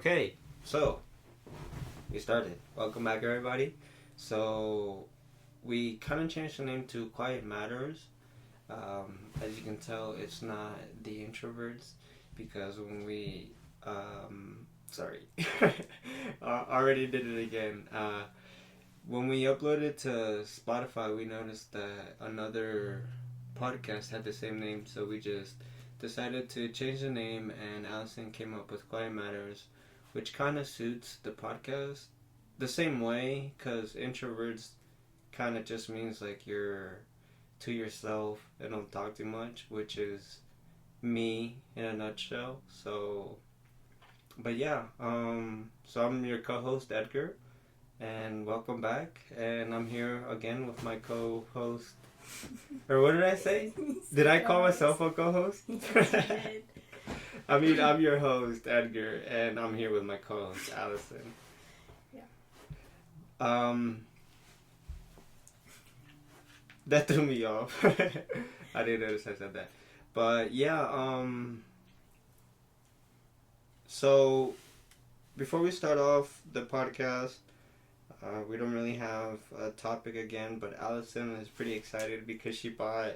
Okay, so we started. Welcome back, everybody. So we kind of changed the name to Quiet Matters. As you can tell, it's not the introverts because when we sorry, already did it again. When we uploaded to Spotify, we noticed that another podcast had the same name, so we just decided to change the name, and Allison came up with Quiet Matters, which kind of suits the podcast the same way, because introverts kind of just means like you're to yourself and don't talk too much, which is me in a nutshell. So, but yeah, so I'm your co-host Edgar, and welcome back. And I'm here again with my co-host. Or what did I say? Did I call myself a co-host? I mean, I'm your host, Edgar, and I'm here with my co-host, Allison. Yeah. That threw me off. I didn't notice I said that. But yeah, so before we start off the podcast, we don't really have a topic again, but Allison is pretty excited because she bought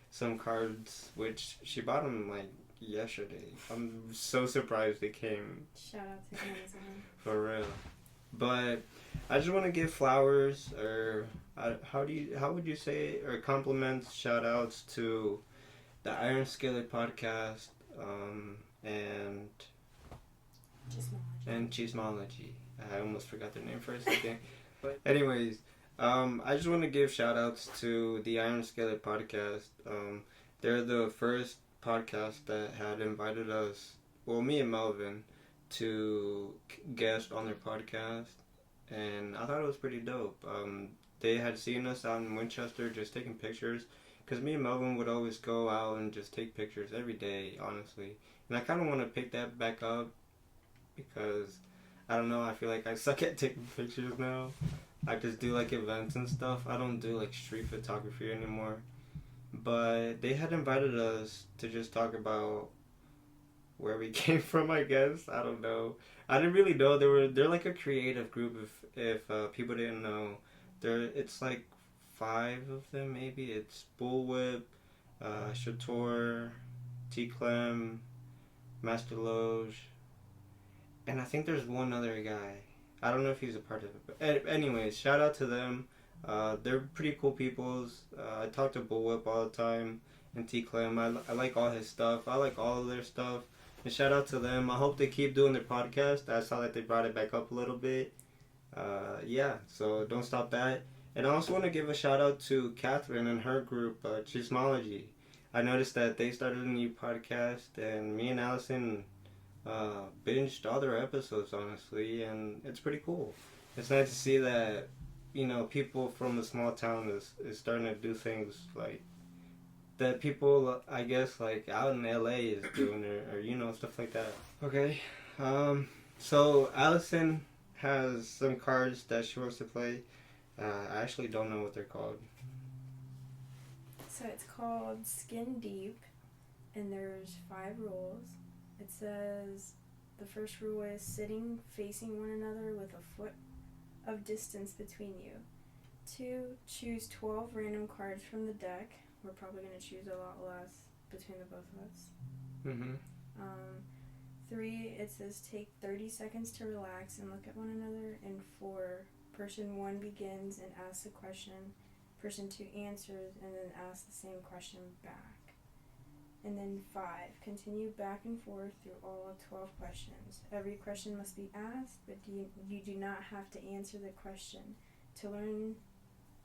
some cards, which she bought them like yesterday. I'm so surprised they came. Shout out to Amazon. For real. But I just want to give flowers, or how would you say, or compliments, shout outs to the Iron Skillet podcast, and Cheesemology. I almost forgot their name for a second. But anyways, I just want to give shout outs to the Iron Skillet podcast. They're the first podcast that had invited us, well, me and Melvin, to guest on their podcast, and I thought it was pretty dope. They had seen us out in Winchester just taking pictures, because me and Melvin would always go out and just take pictures every day, honestly. And I kind of want to pick that back up, because I don't know, I feel like I suck at taking pictures now. I just do like events and stuff. I don't do like street photography anymore. But they had invited us to just talk about where we came from, I guess. I don't know. I didn't really know they're like a creative group. If people didn't know, it's like 5 of them maybe. It's Bullwhip, Shator, T Clem, Master Loge, and I think there's one other guy. I don't know if he's a part of it. But anyways, shout out to them. They're pretty cool peoples. I talk to Bullwhip all the time, and T Clem. I like all his stuff. I like all of their stuff. And shout out to them. I hope they keep doing their podcast. I saw that they brought it back up a little bit. Yeah, so don't stop that. And I also want to give a shout out to Catherine and her group, Cheesemology. I noticed that they started a new podcast, and me and Allison binged all their episodes, honestly, and it's pretty cool. It's nice to see that, people from a small town is starting to do things like that people, I guess, like out in LA is doing, or stuff like that. Okay, so Allison has some cards that she wants to play. I actually don't know what they're called. So it's called Skin Deep, and there's 5 rules. It says the first rule is sitting facing one another with a foot of distance between you. 2, choose 12 random cards from the deck. We're probably going to choose a lot less between the both of us. Mm-hmm. 3, it says take 30 seconds to relax and look at one another. And 4, person 1 begins and asks a question. Person 2 answers and then asks the same question back. And then 5, continue back and forth through all of 12 questions. Every question must be asked, but you do not have to answer the question. To learn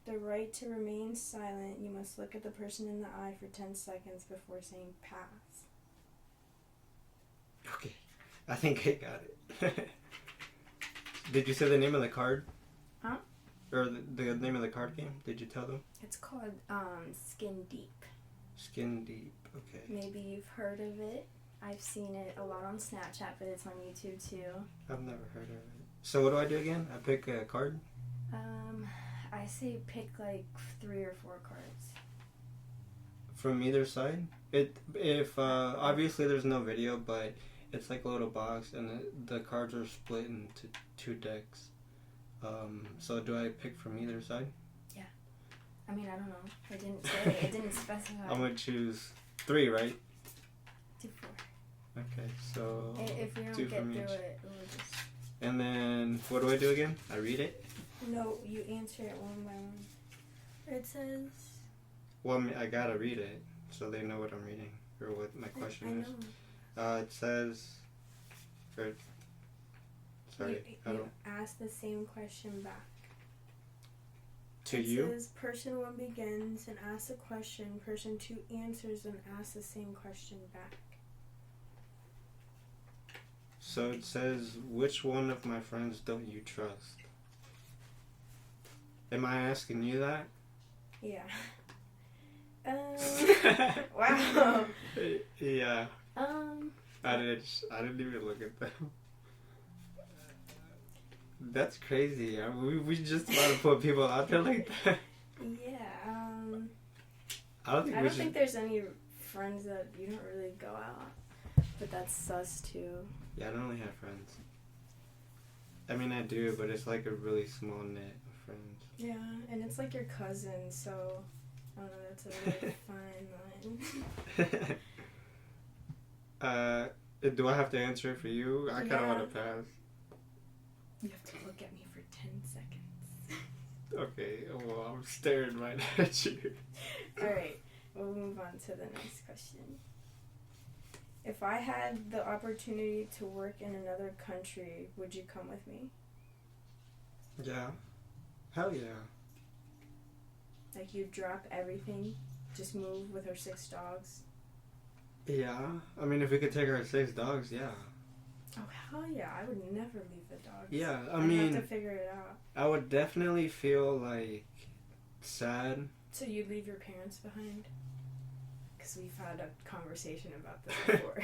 the right to remain silent, you must look at the person in the eye for 10 seconds before saying pass. Okay, I think I got it. Did you say the name of the card? Huh? Or the name of the card game? Did you tell them? It's called Skin Deep. Skin Deep, okay. Maybe you've heard of it. I've seen it a lot on Snapchat, but it's on YouTube too. I've never heard of it. So what do I do again? I pick a card? I say pick like 3 or 4 cards. From either side? If obviously there's no video, but It's like a little box, and the cards are split into 2 decks. So do I pick from either side? Yeah. I mean, I don't know. It didn't say. It didn't specify. I'm gonna choose 3, right? 2, 4. Okay, so If we don't 2 get from through each. it, we'll just... And then, what do I do again? I read it? No, you answer it one by one. It says... Well, I gotta read it, so they know what I'm reading, or what my question is. I know. It says... Sorry, I You don't... ask the same question back. To It you? says person 1 begins and asks a question. Person 2 answers and asks the same question back. So it says, which one of my friends don't you trust? Am I asking you that? Yeah. Wow. Yeah. I didn't even look at them. That's crazy. We just about to put people out there like that. Yeah. I don't think I we don't should. think there's any friends that you don't really go out. But that's sus too. Yeah, I don't really have friends. I mean, I do, but it's like a really small net of friends. Yeah, and it's like your cousin, so I don't know, that's a really fine line. Do I have to answer it for you? I kind of Yeah. want to pass. You have to look at me for 10 seconds. Okay, well, I'm staring right at you. Alright, we'll move on to the next question. If I had the opportunity to work in another country, would you come with me? Yeah. Hell yeah. Like you drop everything, just move with our 6 dogs? Yeah. I mean, if we could take our 6 dogs, yeah. Oh, hell yeah, I would never leave the dogs. Yeah, I I'd mean, have to figure it out. I would definitely feel, like, sad. So you'd leave your parents behind? Because we've had a conversation about this before.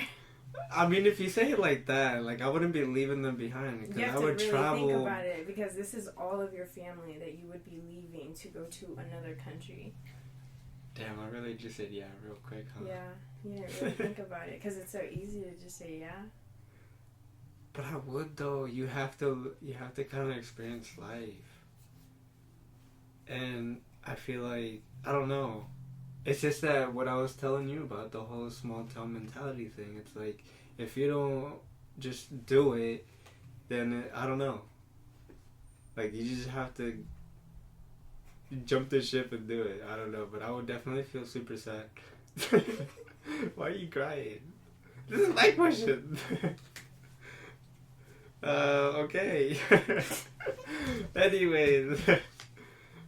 I mean, if you say it like that, like, I wouldn't be leaving them behind. Because You have I to would really travel. think about it, because this is all of your family that you would be leaving to go to another country. Damn, I really just said yeah real quick, huh? Yeah, you didn't really think about it, because it's so easy to just say yeah. But I would though. You have to kind of experience life. And I feel like, I don't know. It's just that what I was telling you about the whole small town mentality thing. It's like, if you don't just do it, then I don't know. Like, you just have to jump the ship and do it. I don't know, but I would definitely feel super sad. Why are you crying? This is my question. Okay. Anyways,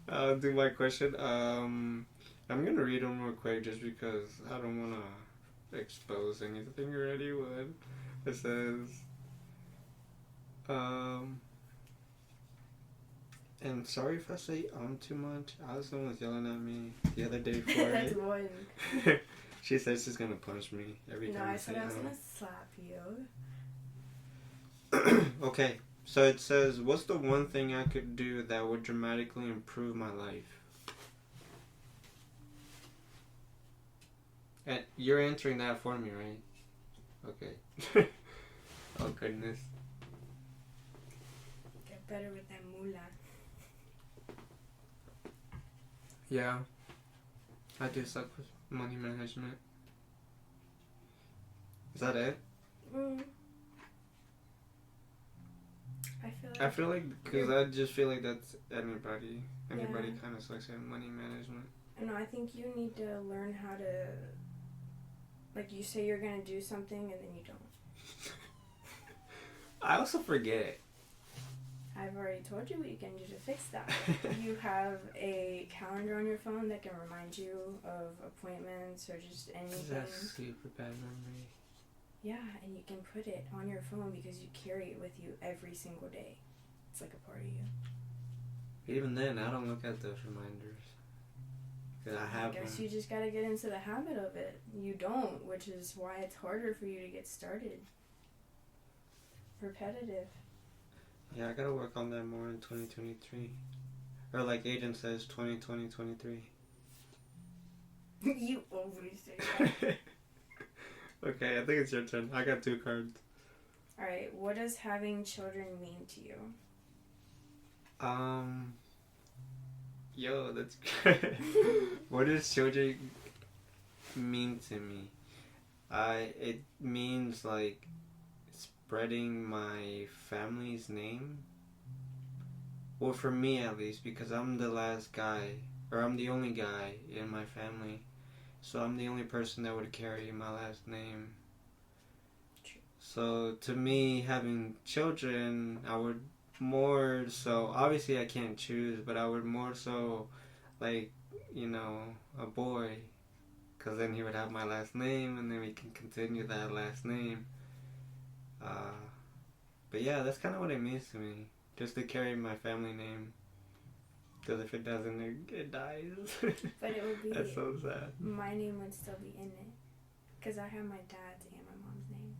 I'll do my question. I'm gonna read them real quick just because I don't wanna expose anything or anyone. It says, and sorry if I say too much. Allison was yelling at me the other day for That's it. one. She says she's gonna punch me every No, time I say said I was gonna slap you. Okay, so it says, what's the one thing I could do that would dramatically improve my life? And you're answering that for me, right? Okay. Oh, goodness. Get better with that moolah. Yeah. I do suck with money management. Is that it? I feel like, because I just feel like that's anybody. Anybody Yeah. kind of sucks at money management. No, I think you need to learn how to, like, you say you're gonna do something and then you don't. I also forget. I've already told you what you can do to fix that. You have a calendar on your phone that can remind you of appointments or just anything. That's super bad memory. Yeah, and you can put it on your phone because you carry it with you every single day. It's like a part of you. Even then, I don't look at those reminders. Because I have I guess them. you just gotta get into the habit of it. You don't, which is why it's harder for you to get started. Repetitive. Yeah, I gotta work on that more in 2023. Or like Agent says, 2023. You always say that. Okay, I think it's your turn. I got 2 cards. Alright, what does having children mean to you? Yo, that's what does children mean to me? It means like spreading my family's name. Well, for me at least, because I'm the last guy, or I'm the only guy in my family, so I'm the only person that would carry my last name. True. So to me, having children, I would more so, obviously I can't choose, but I would more so like, a boy, because then he would have my last name, and then we can continue that last name. Uh, but yeah, that's kind of what it means to me, just to carry my family name. Because if it doesn't, it dies. But it would be... That's so sad. My name would still be in it. Because I have my dad's and my mom's name.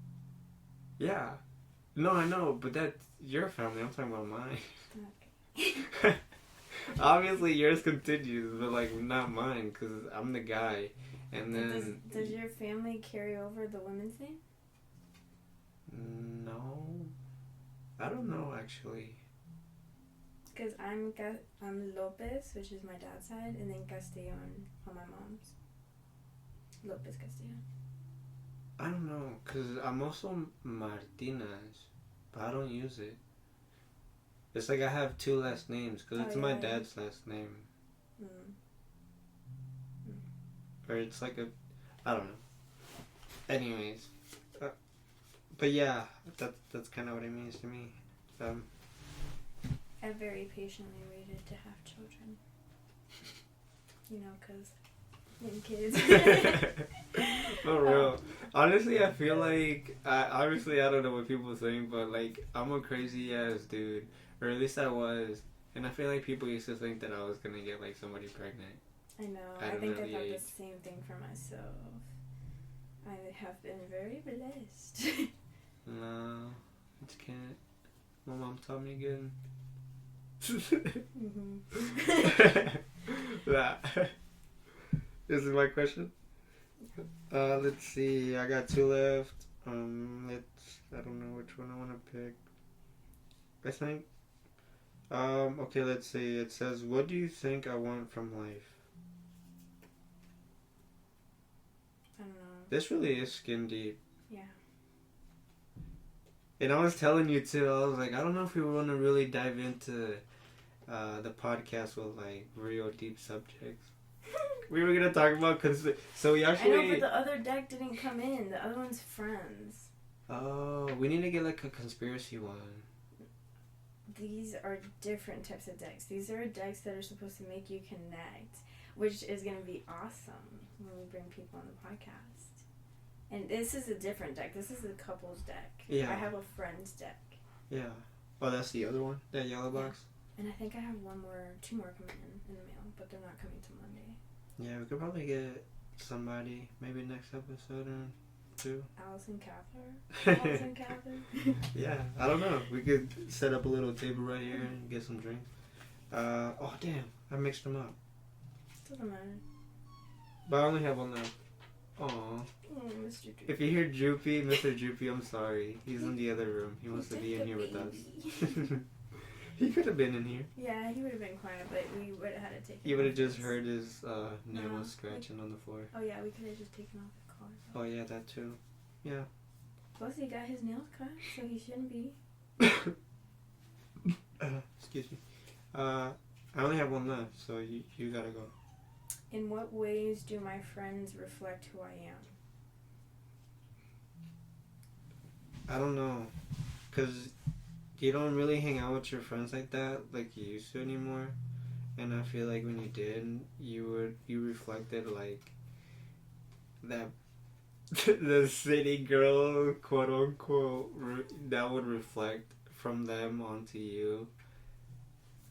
Yeah. No, I know, but that's your family. I'm talking about mine. Okay. Obviously, yours continues, but, like, not mine, because I'm the guy. And then... Does your family carry over the women's name? No. I don't know, actually. Because I'm Lopez, which is my dad's side, and then Castellon on my mom's. Lopez Castellon. I don't know, because I'm also Martinez, but I don't use it. It's like I have two last names, because it's my dad's last name. Or it's like a... I don't know. Anyways. But yeah, that's kind of what it means to me. I very patiently waited to have children. Because kids. For real. Honestly, I feel like... obviously, I don't know what people think, but, like, I'm a crazy-ass dude. Or at least I was. And I feel like people used to think that I was going to get, like, somebody pregnant. I know. I think I thought the same thing for myself. I have been very blessed. No, I just can't. My mom taught me again. This is my question. Let's see. I got two left. I don't know which one I want to pick. I think. Okay, let's see. It says, "What do you think I want from life?" I don't know. This really is skin deep. Yeah. And I was telling you too, I was like, I don't know if we want to really dive into the podcast with like real deep subjects. We were gonna talk about so we actually. I know, but the other deck didn't come in. The other one's friends. Oh, we need to get like a conspiracy one. These are different types of decks. These are decks that are supposed to make you connect, which is gonna be awesome when we bring people on the podcast. And this is a different deck. This is a couples deck. Yeah. I have a friends deck. Yeah. Oh, that's the other one? That yellow box? Yeah. And I think I have two more coming in the mail, but they're not coming till Monday. Yeah, we could probably get somebody, maybe next episode or two. Allison Cather? Yeah, I don't know. We could set up a little table right here and get some drinks. Oh, damn. I mixed them up. Doesn't matter. But I only have one left. Aww. Oh, Mr. Droopy. If you hear Droopy, Mr. Droopy, I'm sorry. He's in the other room. He wants to be in here with us. He could have been in here. Yeah, he would have been quiet, but we would have had to take him. You would have just heard his nails scratching on the floor. Oh, yeah, we could have just taken off the collar. Oh, yeah, that too. Yeah. Plus, he got his nails cut, so he shouldn't be. Excuse me. I only have one left, so you gotta go. In what ways do my friends reflect who I am? I don't know, because you don't really hang out with your friends like that, like you used to anymore. And I feel like when you did, you reflected like that the city girl, quote unquote, that would reflect from them onto you.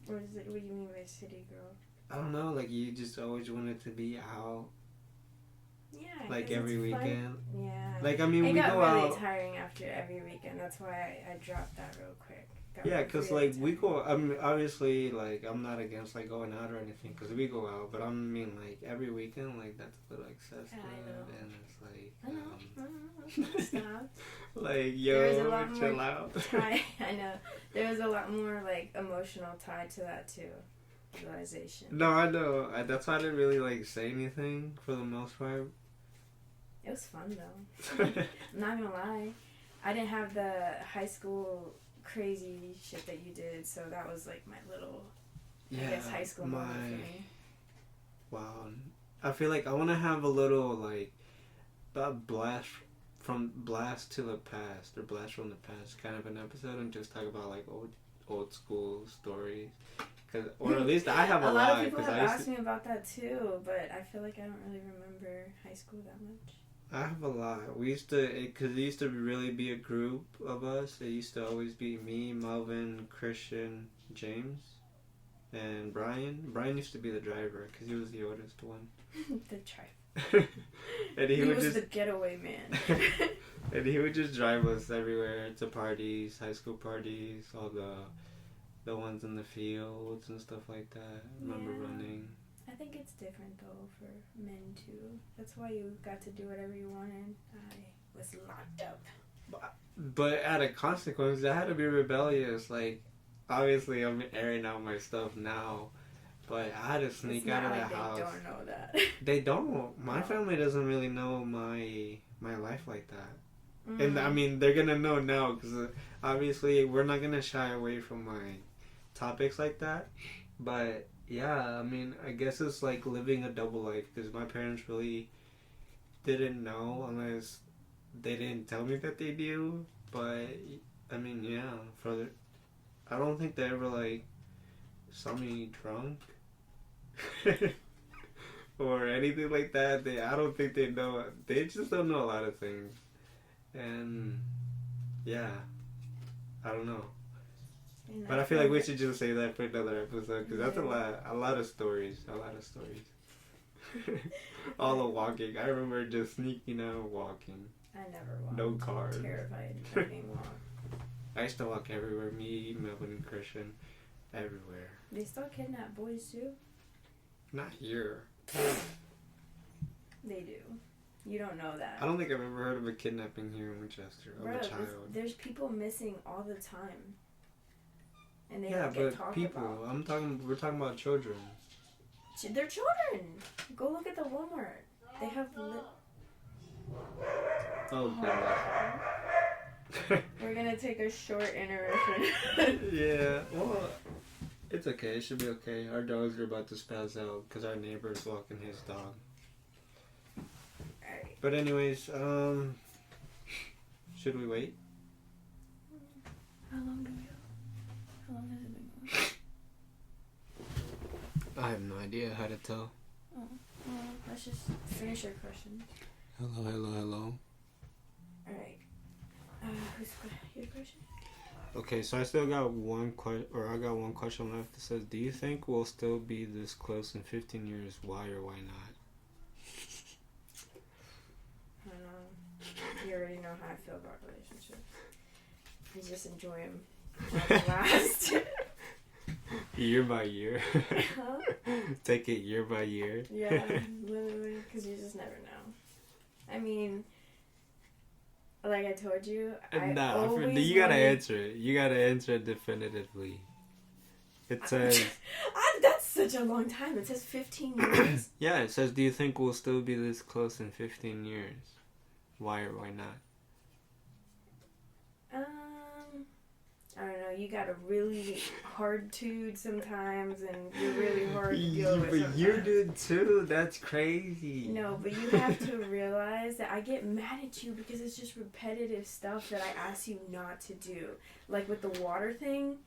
What do you mean by city girl? I don't know, like you just always wanted to be out. Yeah. Like every weekend. Yeah. Like, I mean, we go out. It got really tiring after every weekend. That's why I dropped that real quick. Yeah, because, like, we go... I mean, obviously, like, I'm not against, like, going out or anything, because we go out. But I mean, like, every weekend, like, that's a little excessive. I know. And it's like... I know. Stop. Like, There was a yo, lot more chill out. I know. There was a lot more, like, emotional tie to that, too. Realization. No, I know. That's why I didn't really, like, say anything for the most part. It was fun, though. I'm not gonna lie. I didn't have the high school crazy shit that you did, so that was, like, my little, I guess, high school moment for me. Wow. I feel like I want to have a little, like, blast to the past, or blast from the past kind of an episode, and just talk about, like, old school stories. Or at least I have a lot. A lot of people have asked me about that too, but I feel like I don't really remember high school that much. I have a lot. We used to, because it used to really be a group of us. It used to always be me, Melvin, Christian, James, and Brian. Brian used to be the driver because he was the oldest one. The driver. And he was the getaway man. And he would just drive us everywhere to parties, high school parties, all the ones in the fields and stuff like that. I remember running. I think it's different though for men too. That's why you got to do whatever you wanted. I was locked up. But at a consequence, I had to be rebellious. Like, obviously, I'm airing out my stuff now, but I had to sneak out of the house. They don't know that. They don't. My family doesn't really know my life like that. Mm-hmm. And I mean, they're gonna know now because obviously we're not gonna shy away from my topics like that. But yeah, I mean, I guess it's like living a double life because my parents really didn't know unless they didn't tell me that they knew. But I mean, yeah, I don't think they ever like saw me drunk or anything like that. I don't think they know. They just don't know a lot of things. And yeah, I don't know. But I feel like we should just say that for another episode because that's a lot of stories. All the walking. I remember just sneaking out walking. I never walked. No cars. Terrified of being walked. I used to walk everywhere. Me, Melvin, and Christian, everywhere. They still kidnap boys too? Not here. They do. You don't know that. I don't think I've ever heard of a kidnapping here in Winchester of a child. There's people missing all the time. And they yeah, don't get talked people. About. We're talking about children. They're children. Go look at the Walmart. They have. Oh goodness. We're gonna take a short intermission. Yeah. Well, it's okay. It should be okay. Our dogs are about to spaz out because our neighbor's walking his dog. Alright. But anyways, should we wait? How long do we have? How long has it been going? I have no idea how to tell. Oh, well, let's just finish your question. Hello. Alright. Who's your question? Okay, so I still got one question left. It says, do you think we'll still be this close in 15 years? Why or why not? I don't know. You already know how I feel about relationships. You just enjoy them. Last. Year by year. Huh? Take it year by year. Yeah, literally, because you just never know. I mean, like I told you, you gotta answer it. You gotta answer it definitively. It says... that's such a long time. It says 15 years. Yeah, it says, do you think we'll still be this close in 15 years? Why or why not? I don't know, you got a really hard dude sometimes, and you're really hard to deal with sometimes. But you do too, that's crazy. No, but you have to realize that I get mad at you because it's just repetitive stuff that I ask you not to do. Like with the water thing.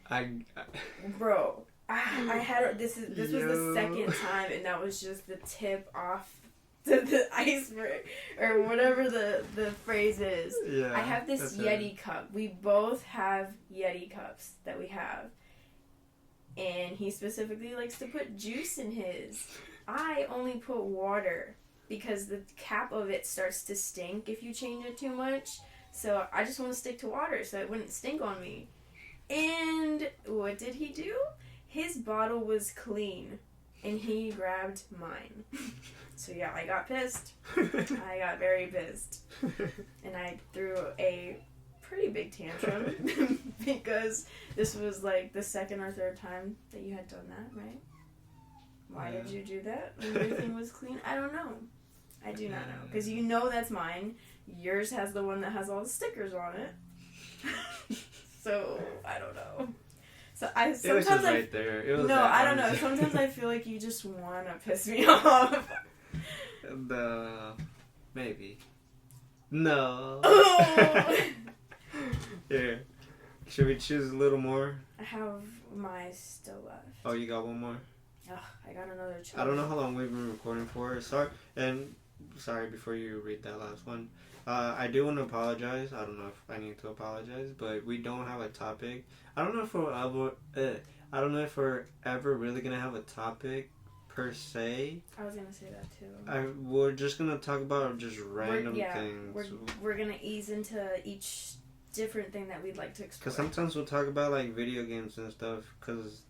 Bro, I had, this was the second time, and that was just the tip off the iceberg, or whatever the phrase is. Yeah, I have this Yeti cup. We both have Yeti cups that we have. And he specifically likes to put juice in his. I only put water because the cap of it starts to stink if you change it too much. So I just want to stick to water so it wouldn't stink on me. And what did he do? His bottle was clean. And he grabbed mine. So yeah, I got pissed. I got very pissed. And I threw a pretty big tantrum because this was like the second or third time that you had done that, right? Why did you do that when everything was clean? I don't know. I do not know. Because you know that's mine. Yours has the one that has all the stickers on it. So, I don't know. So I sometimes it was just right there. It was no, I don't know. Sometimes I feel like you just want to piss me off. Maybe. No. Oh. Yeah. Should we choose a little more? I have my still left. Oh, you got one more? Ugh, I got another choice. I don't know how long we've been recording for. Sorry, before you read that last one. I do want to apologize. I don't know if I need to apologize, but we don't have a topic. I don't know if we're ever really gonna have a topic per se. I was gonna say that too. We're just gonna talk about just random things. We're gonna ease into each different thing that we'd like to explore. Because sometimes we'll talk about like video games and stuff. Because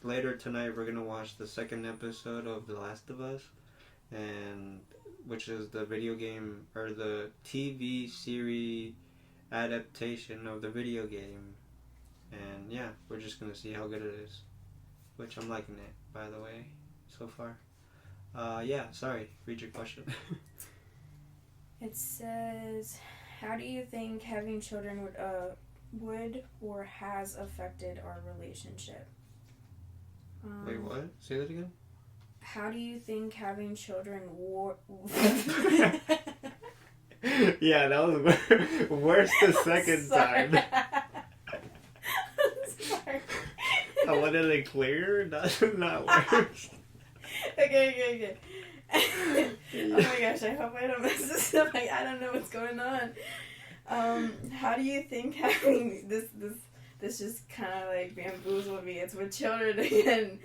later tonight we're gonna watch the second episode of The Last of Us, and which is the video game or the TV series adaptation of the video game. And yeah, we're just gonna see how good it is, which I'm liking it, by the way, so far. Yeah, sorry, read your question. It says, how do you think having children would or has affected our relationship? Wait, what? Say that again? How do you think having children Yeah, that was worse the second time. Sorry. I wanted it clear. That's not worse. Okay. Oh my gosh, I hope I don't mess this up. I don't know what's going on. How do you think having this just kind of like bamboozled me. It's with children again.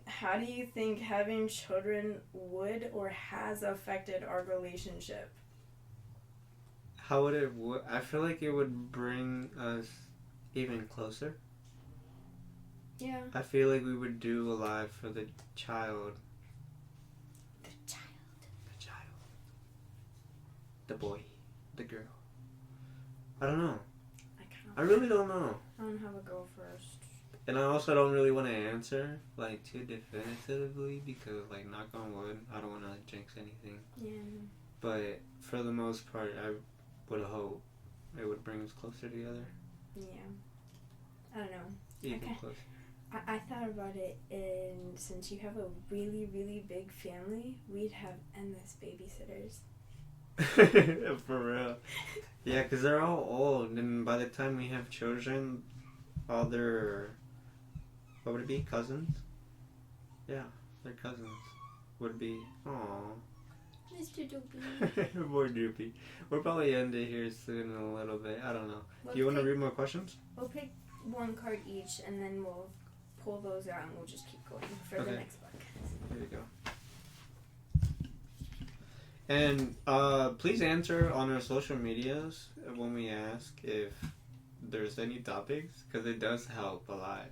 How do you think having children would or has affected our relationship? How would it? I feel like it would bring us even closer. Yeah. I feel like we would do a lot for the child. The boy. The girl. I don't know. I really don't know. I don't have a go first. And I also don't really want to answer, like, too definitively because, like, knock on wood, I don't want to jinx anything. Yeah. But for the most part, I would hope it would bring us closer together. Yeah. I don't know. Even closer. I thought about it, and since you have a really, really big family, we'd have endless babysitters. For real. Yeah, because they're all old, and by the time we have children, all their, what would it be, cousins? Yeah, their cousins would be, aww. Mr. Doopy. More Doopy. We'll probably end it here soon in a little bit. I don't know. Do you want to read more questions? We'll pick one card each, and then we'll pull those out, and we'll just keep going for the next book. Here we go. And please answer on our social medias when we ask if there's any topics, because it does help a lot.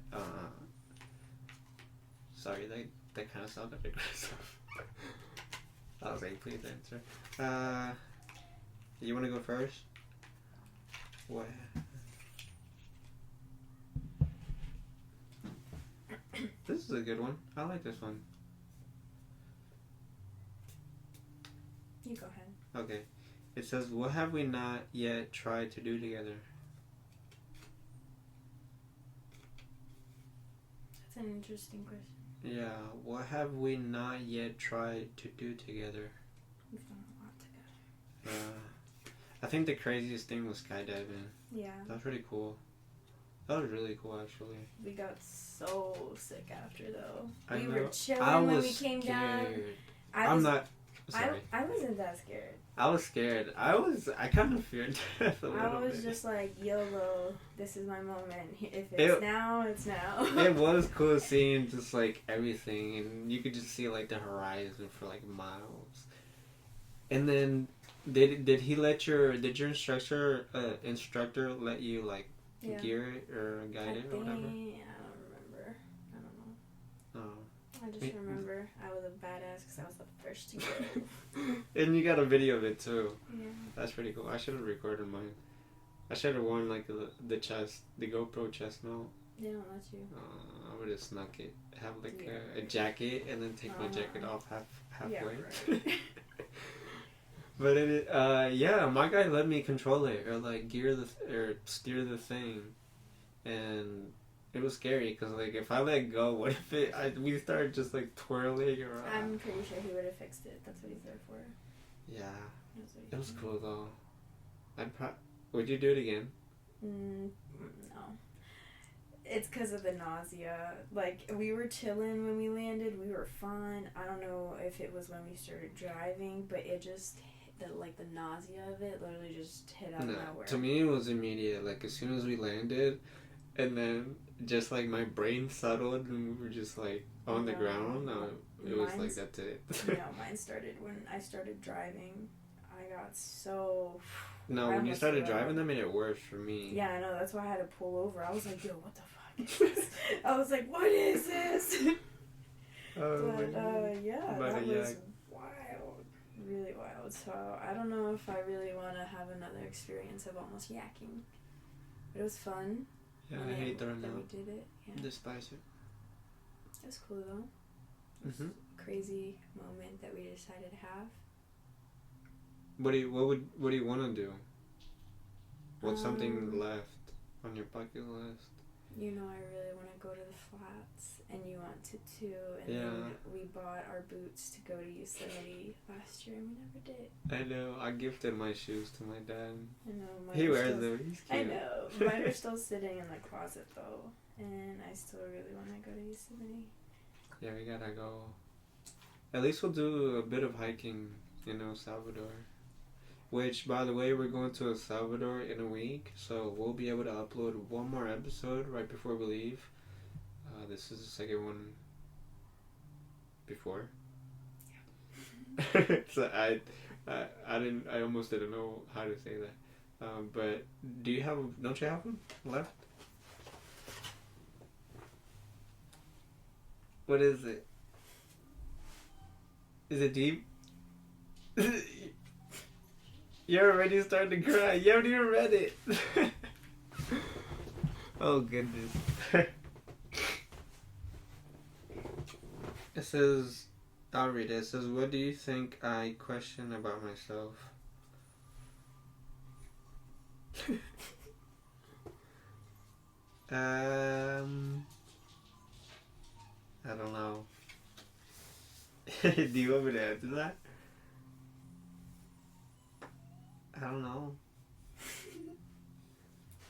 Sorry, that kind of sounded aggressive. I was like, please answer. You want to go first? What? This is a good one. I like this one. You go ahead. Okay. It says, what have we not yet tried to do together? That's an interesting question. Yeah, what have we not yet tried to do together? We've done a lot together. I think the craziest thing was skydiving. Yeah. That was pretty cool. That was really cool, actually. We got so sick after, though. We were chilling when we came down. I'm not... Sorry. I wasn't that scared. I was scared. I kind of feared death a little bit. I was just like, YOLO, this is my moment. If it's now, it's now. It was cool seeing just like everything, and you could just see like the horizon for like miles. And then, did your instructor let you like gear it or guide it or whatever? I don't remember. I don't know. Oh. I just remember I was a badass because I was the first to go. And you got a video of it too. Yeah. That's pretty cool. I should have recorded mine. I should have worn like the chest, the GoPro chest mount. They don't let you. I would have snuck it. Have like a jacket and then take my jacket off halfway. Yeah, right. But yeah, my guy let me control it or like steer the thing, and it was scary because like if I let go, what if we started just like twirling around? I'm pretty sure he would have fixed it. That's what he's there for. Yeah, it was cool though. Would you do it again? No. It's because of the nausea. Like, we were chilling when we landed. We were fine. I don't know if it was when we started driving, but it just, the nausea of it literally just hit out of nowhere. To me, it was immediate. Like, as soon as we landed, and then just, like, my brain settled, and we were just, like, on the ground. It was like, that's it. Mine started when I started driving. I got so... No, when you started driving, that made it worse for me. Yeah, I know. That's why I had to pull over. I was like, yo, what the fuck is this? I was like, what is this? That was wild. Really wild. So, I don't know if I really want to have another experience of almost yakking. But it was fun. Yeah, I hate throwing that up. we did it. Yeah. Despise it. It was cool, though. It was a crazy moment that we decided to have. What do you want to do? What's something left on your bucket list? You know, I really want to go to the flats, and you want to too. And then we bought our boots to go to Yosemite last year, and we never did. I know. I gifted my shoes to my dad. I know. He wears them. He's cute. I know. Mine are still sitting in the closet though, and I still really want to go to Yosemite. Yeah, we gotta go. At least we'll do a bit of hiking in El Salvador. Which, by the way, we're going to El Salvador in a week, so we'll be able to upload one more episode right before we leave. This is the second one before. Yeah. So I almost didn't know how to say that. But don't you have one left? What is it? Is it deep? You're already starting to cry. You haven't even read it. Oh, goodness. It says, I'll read it. It says, what do you think I question about myself? I don't know. Do you want me to answer that? I don't know.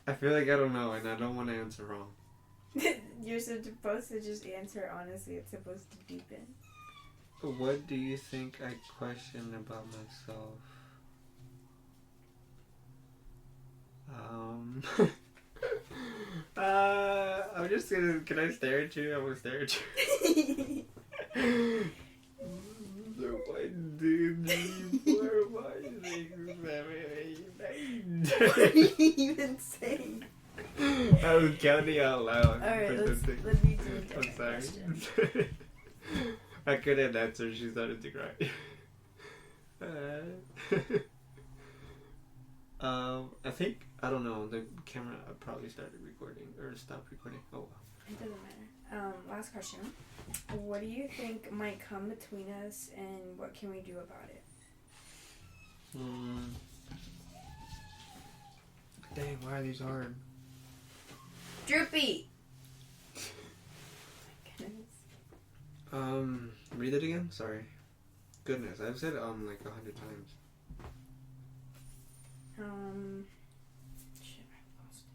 I feel like I don't know, and I don't want to answer wrong. You're supposed to just answer honestly. It's supposed to deepen. What do you think I question about myself? I'm just gonna... Can I stare at you? I want to stare at you. What are you even saying? I was counting out loud. Alright, let me do a I'm sorry. I couldn't answer. She started to cry. I think, I don't know, the camera probably started recording or stopped recording. Oh well. It doesn't matter. Last question. What do you think might come between us, and what can we do about it? Dang, why are these hard? Droopy! Read it again? Sorry. Goodness, I've said like 100 times. Shit, I lost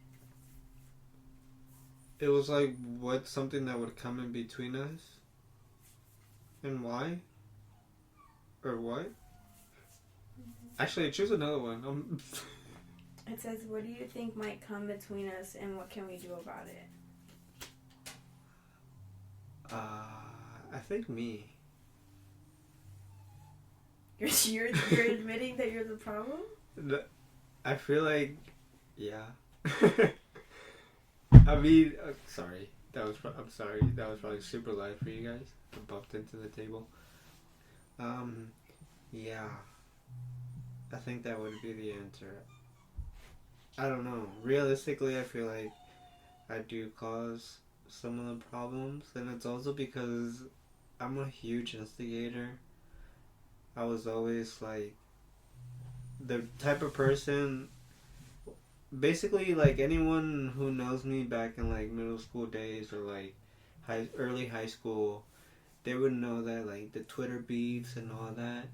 it. It was like, what's something that would come in between us? And why? Or what? Actually, choose another one. It says, what do you think might come between us, and what can we do about it? I think me. You're admitting that you're the problem? I feel like, yeah. I mean, sorry. I'm sorry. That was probably super loud for you guys. I bumped into the table. Yeah. I think that would be the answer. I don't know. Realistically, I feel like I do cause some of the problems, and it's also because I'm a huge instigator. I was always like the type of person, basically like anyone who knows me back in like middle school days or like early high school, they would know that like the Twitter beefs and all that,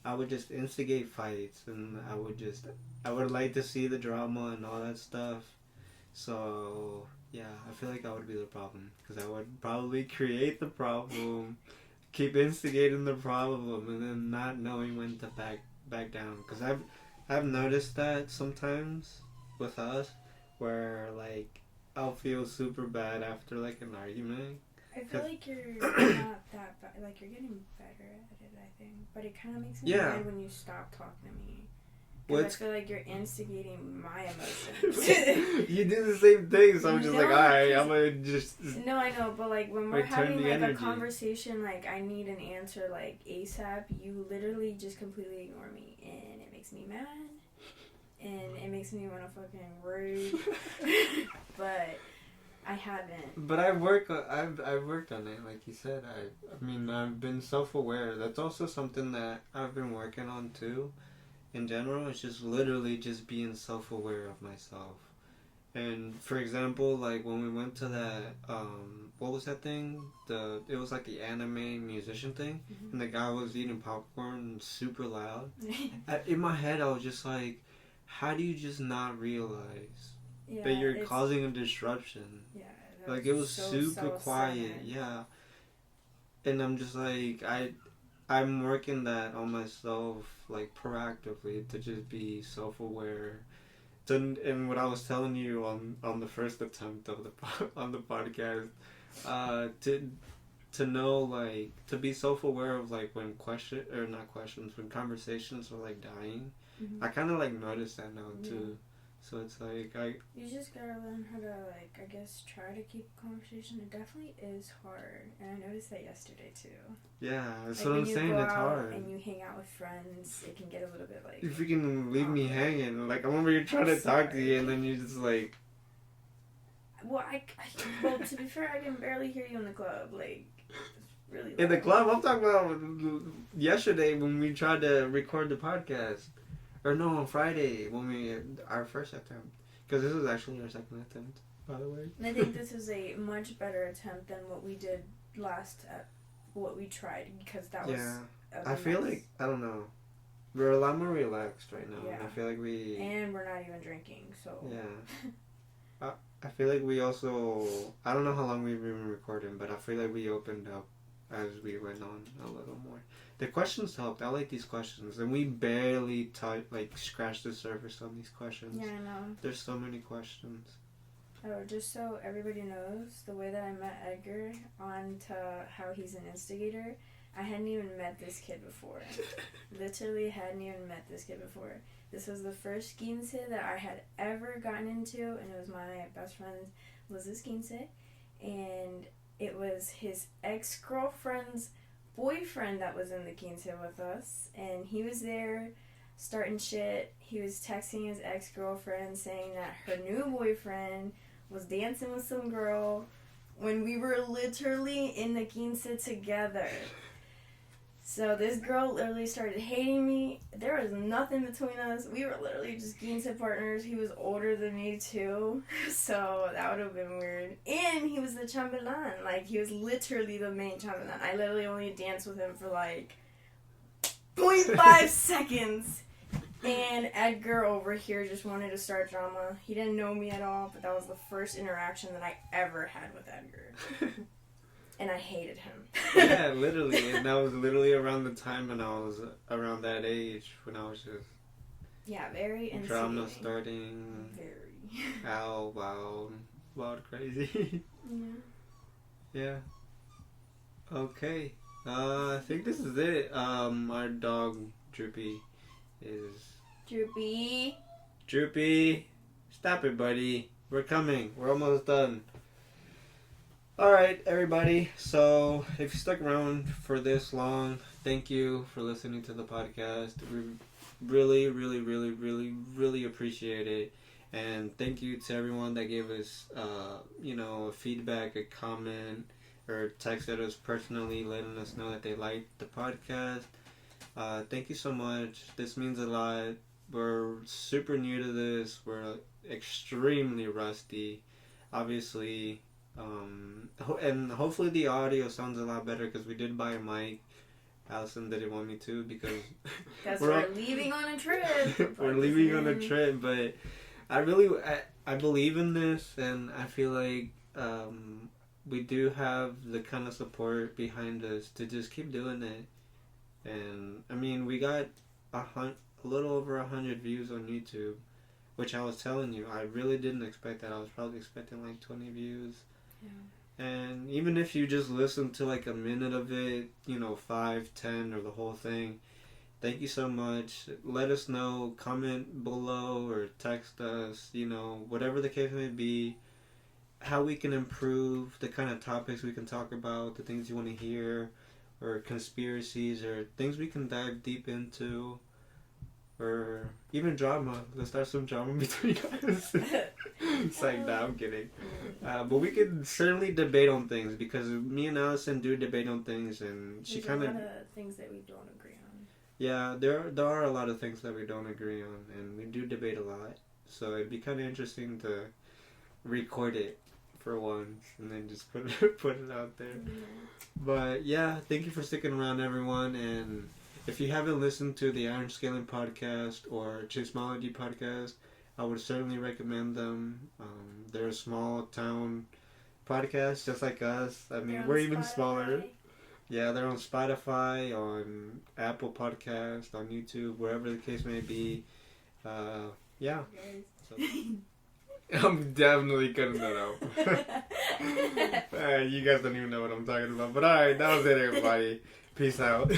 I would just instigate fights, and I would like to see the drama and all that stuff. So yeah, I feel like I would be the problem because I would probably create the problem, keep instigating the problem, and then not knowing when to back down. Because I've noticed that sometimes with us, where like I'll feel super bad after like an argument. I feel like you're not that bad. Like, you're getting better at it, I think. But it kind of makes me mad when you stop talking to me. Because I feel like you're instigating my emotions. You do the same thing, so I'm just like, alright, I'm gonna just... No, I know, but like when we're having like a conversation, like I need an answer like ASAP, you literally just completely ignore me. And it makes me mad. And it makes me want to fucking rude. But... I haven't. But I've worked on it, like you said. I mean, I've been self-aware. That's also something that I've been working on too. In general, it's just literally just being self-aware of myself. And for example, like when we went to that, what was that thing? It was like the anime musician thing, and the guy was eating popcorn super loud. In my head, I was just like, how do you just not realize? Yeah, that you're causing a disruption. Yeah. Like, it was so super quiet. Yeah. And I'm just like, I'm working that on myself, like, proactively to just be self-aware. And what I was telling you on the first attempt of on the podcast, to know, like, to be self-aware of, like, when when conversations are, like, dying. I kind of, like, notice that now, too. So it's like, you just gotta learn how to, like, I guess, try to keep a conversation. It definitely is hard. And I noticed that yesterday, too. Yeah, that's like what I'm saying, it's hard. And you hang out with friends, it can get a little bit, like... If you can leave me hanging. Like, I remember you're trying to talk to you, and then you just, like... Well, well, to be fair, I can barely hear you in the club. Like, it's really loud. In the club? I'm talking about yesterday when we tried to record the podcast. Or no, on Friday when our first attempt, because this was actually our second attempt, by the way. And I think this is a much better attempt than what we did last at what we tried, because that was. Yeah, I feel like, I don't know, we're a lot more relaxed right now. Yeah. I feel like and we're not even drinking, so. Yeah. I feel like we also, I don't know how long we've been recording, but I feel like we opened up as we went on a little more. The questions helped. I like these questions, and we barely scratched the surface on these questions. Yeah, I know. There's so many questions. Oh, just so everybody knows, the way that I met Edgar on to how he's an instigator, I hadn't even met this kid before. Literally hadn't even met this kid before. This was the first quince that I had ever gotten into, and it was my best friend's Liz's quince, and it was his ex-girlfriend's boyfriend that was in the quince with us, and he was there starting shit. He was texting his ex-girlfriend saying that her new boyfriend was dancing with some girl when we were literally in the quince together. So this girl literally started hating me. There was nothing between us. We were literally just quince partners. He was older than me too, so that would have been weird. And he was the chambelán. Like, he was literally the main chambelán. I literally only danced with him for like 0.5 seconds. And Edgar over here just wanted to start drama. He didn't know me at all, but that was the first interaction that I ever had with Edgar. And I hated him. Yeah, literally. And that was literally around the time when I was around that age, when I was just... Yeah, very instigating. Drama starting. Very. Wild, crazy. Yeah. Okay. I think this is it. Our dog, Droopy, is... Droopy! Stop it, buddy. We're coming. We're almost done. Alright, everybody. So, if you stuck around for this long, thank you for listening to the podcast. We really, really, really, really, really appreciate it. And thank you to everyone that gave us, feedback, a comment, or texted us personally letting us know that they liked the podcast. Thank you so much. This means a lot. We're super new to this. We're extremely rusty. Obviously, and hopefully the audio sounds a lot better because we did buy a mic. Allison didn't want me to because we're leaving on a trip. We're leaving on a trip, but I believe in this, and I feel like we do have the kind of support behind us to just keep doing it. And I mean, we got a little over 100 views on YouTube, which I was telling you, I really didn't expect that. I was probably expecting like 20 views. Yeah. And even if you just listen to like a minute of it, 5, 10, or the whole thing, thank you so much. Let us know, comment below or text us, whatever the case may be, how we can improve, the kind of topics we can talk about, the things you want to hear, or conspiracies, or things we can dive deep into. Or even drama. Let's start some drama between us. It's like, nah, I'm kidding. But we could certainly debate on things because me and Allison do debate on things, and she kind of. There's a lot of things that we don't agree on. Yeah, there are a lot of things that we don't agree on, and we do debate a lot. So it'd be kind of interesting to record it for once and then just put it out there. Mm-hmm. But yeah, thank you for sticking around, everyone, and. If you haven't listened to the Iron Scaling podcast or Chismology podcast, I would certainly recommend them. They're a small town podcast just like us. I mean, we're even smaller. Yeah, they're on Spotify, on Apple Podcast, on YouTube, wherever the case may be. Yeah. So, I'm definitely cutting that out. You guys don't even know what I'm talking about. But alright, that was it, everybody. Peace out.